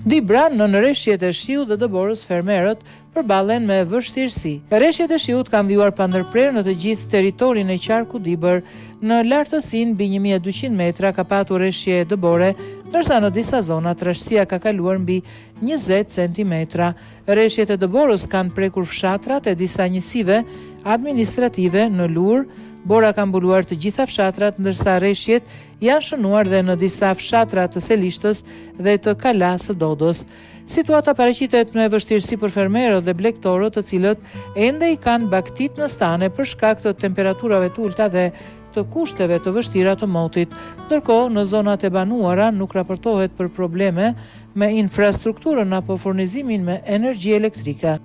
Dibra në rreshjet e shiut dhe dëborës fermerët përballen me vështirësi. Rreshjet e shiut kanë vjuar pa ndërprerje në të gjithë territorin e qarku Dibër. Në lartësinë mbi 1200 metra ka patur rreshje dëbore, ndërsa në disa zona trashësia ka kaluar mbi 20 cm. Rreshjet e dëborës kanë prekur fshatrat e disa njësive administrative në Lur. Bora ka mbuluar të gjitha fshatrat, ndërsa rreshjet janë shënuar dhe në disa fshatra të Selishtës dhe të Kalas së Dodës. Situata paraqitet me vështirësi për fermerët dhe blegtorët, të cilët ende i kanë baktit në stane për shkak të temperaturave të ulta dhe të kushteve të vështira të motit. Ndërkohë, në zonat e banuara nuk raportohet për probleme me infrastrukturën apo furnizimin me energji elektrike.